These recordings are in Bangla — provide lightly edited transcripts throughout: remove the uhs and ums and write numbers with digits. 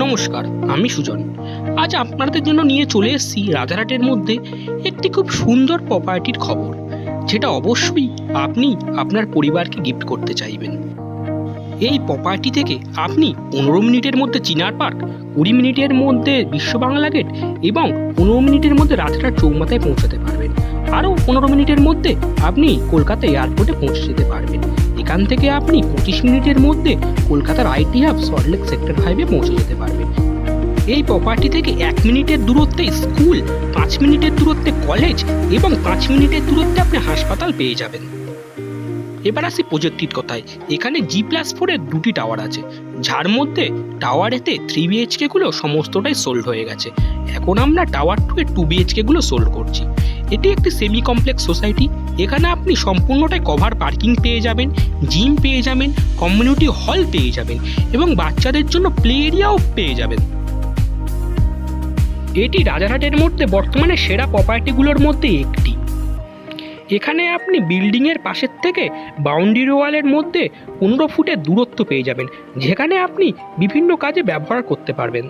নমস্কার, আমি সুজন। আজ আপনাদের জন্য নিয়ে চলে এসেছি রাজারহাটের মধ্যে একটি খুব সুন্দর প্রপার্টির খবর, যেটা অবশ্যই আপনি আপনার পরিবারকে গিফট করতে চাইবেন। এই প্রপার্টি থেকে আপনি 15 মিনিটের মধ্যে চিনার পার্ক, 20 মিনিটের মধ্যে বিশ্ব বাংলা গেট এবং 15 মিনিটের মধ্যে রাজারহাট চৌমাথায় পৌঁছাতে পারবেন। আরও 15 মিনিটের মধ্যে আপনি কলকাতা এয়ারপোর্টে পৌঁছে যেতে পারবেন। এখান থেকে আপনি 25 মিনিটের মধ্যে কলকাতার IT hub Salt Lake sector highway পৌঁছে যেতে পারবেন। এই প্রপার্টি থেকে 1 মিনিটের দূরত্বে স্কুল, 5 মিনিটের দূরত্বে কলেজ এবং 5 মিনিটের দূরত্বে আপনি হাসপাতাল পেয়ে যাবেন। এবার আসি প্রজেক্টটির কথায়। এখানে G+4 এর 2টি টাওয়ার আছে, যার মধ্যে টাওয়ার এতে 3 BHK গুলো সমস্তটাই সোল্ড হয়ে গেছে। এখন আমরা টাওয়ার 2 এর 2 BHK গুলো সোল্ড করছি। এটি একটি সেমি কমপ্লেক্স সোসাইটি। এখানে আপনি সম্পূর্ণটাই কভার পার্কিং পেয়ে যাবেন, জিম পেয়ে যাবেন, কমিউনিটি হল পেয়ে যাবেন এবং বাচ্চাদের জন্য প্লে এরিয়াও পেয়ে যাবেন। এটি রাজারহাটের মধ্যে বর্তমানে সেরা প্রপার্টিগুলোর মধ্যে একটি। এখানে আপনি বিল্ডিংয়ের পাশের থেকে বাউন্ডারি ওয়ালের মধ্যে 15 ফুটের দূরত্ব পেয়ে যাবেন, যেখানে আপনি বিভিন্ন কাজে ব্যবহার করতে পারবেন।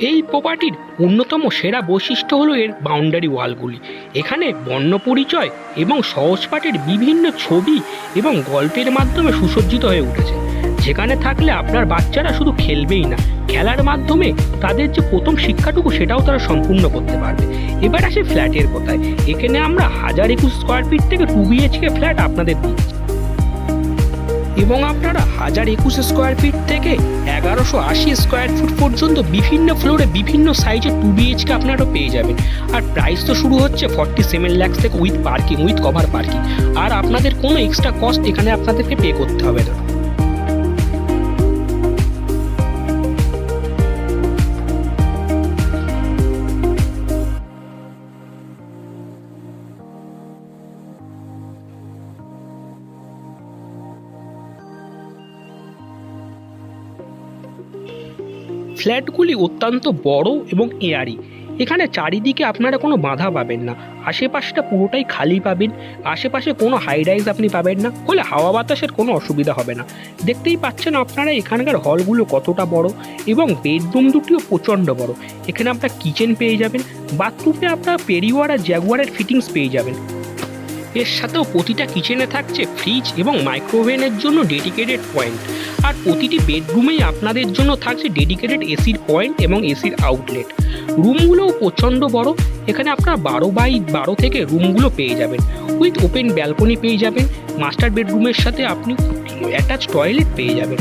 এই প্রপার্টির অন্যতম সেরা বৈশিষ্ট্য হলো এর বাউন্ডারি ওয়ালগুলি। এখানে বর্ণ পরিচয় এবং সহজপাঠের বিভিন্ন ছবি এবং গল্পের মাধ্যমে সুসজ্জিত হয়ে উঠেছে, যেখানে থাকলে আপনার বাচ্চারা শুধু খেলবেই না, খেলার মাধ্যমে তাদের যে প্রথম শিক্ষাটুকু সেটাও তারা সম্পূর্ণ করতে পারবে। এবার আসে ফ্ল্যাটের কথায়। এখানে আমরা 1021 স্কোয়ার ফিট থেকে 2 BHK ফ্ল্যাট আপনাদের দিচ্ছি এবং আপনারা 1021 স্কোয়ার ফিট থেকে 1180 স্কোয়ার ফুট পর্যন্ত বিভিন্ন ফ্লোরে বিভিন্ন সাইজে 2 BHK আপনারা পেয়ে যাবেন। আর প্রাইস তো শুরু হচ্ছে 47 লাখ থেকে with parking, with cover parking. আর আপনাদের কোনো এক্সট্রা কস্ট এখানে আপনাদেরকে পে করতে হবে না। ফ্ল্যাটগুলি অত্যন্ত বড় এবং এয়ারি। এখানে চারিদিকে আপনারা কোনো বাধা পাবেন না, আশেপাশটা পুরোটাই খালি পাবেন। আশেপাশে কোনো হাই রাইজ আপনি পাবেন না, ফলে হাওয়া বাতাসের কোনো অসুবিধা হবে না। দেখতেই পাচ্ছেন আপনারা এখানকার হলগুলো কতটা বড় এবং বেডরুম দুটিও প্রচণ্ড বড়। এখানে আপনারা কিচেন পেয়ে যাবেন, বাথরুমে আপনারা পেরিওয়ার আর জ্যাগুয়ারের ফিটিংস পেয়ে যাবেন। এর সাথেও প্রতিটা কিচেনে থাকছে ফ্রিজ এবং মাইক্রোওভেনের জন্য ডেডিকেটেড পয়েন্ট। আর প্রতিটি বেডরুমেই আপনাদের জন্য থাকছে ডেডিকেটেড এসির পয়েন্ট এবং এসির আউটলেট। রুমগুলোও প্রচণ্ড বড়। এখানে আপনারা 12x12 থেকে রুমগুলো পেয়ে যাবেন, উইথ ওপেন ব্যালকনি পেয়ে যাবেন। মাস্টার বেডরুমের সাথে আপনি অ্যাটাচ টয়লেট পেয়ে যাবেন।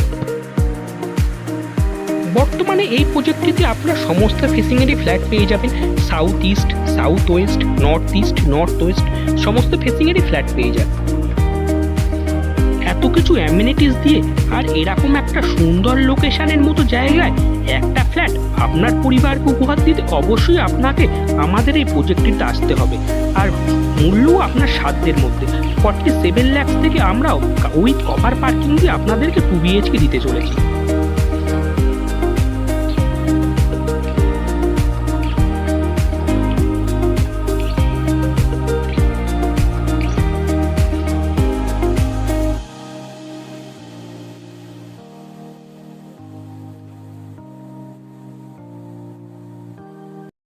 বর্তমানে এই প্রজেক্টটিতে আপনারা সমস্ত ফেসিংয়েরই ফ্ল্যাট পেয়ে যাবেন। South east, south West, north east, north West সমস্ত ফেসিংয়েরই ফ্ল্যাট পেয়ে যাবেন। এত কিছু অ্যামিনিটিস দিয়ে আর এরকম একটা সুন্দর লোকেশনের মতো জায়গায় একটা ফ্ল্যাট আপনার পরিবারকে উপহার দিতে অবশ্যই আপনাকে আমাদের এই প্রজেক্টটিতে আসতে হবে। আর মূল্যও আপনার সাধ্যের মধ্যে। 47 লাখ থেকে আমরা উইথ কভার পার্কিং দিয়ে আপনাদেরকে 2 BHK দিতে চলেছি।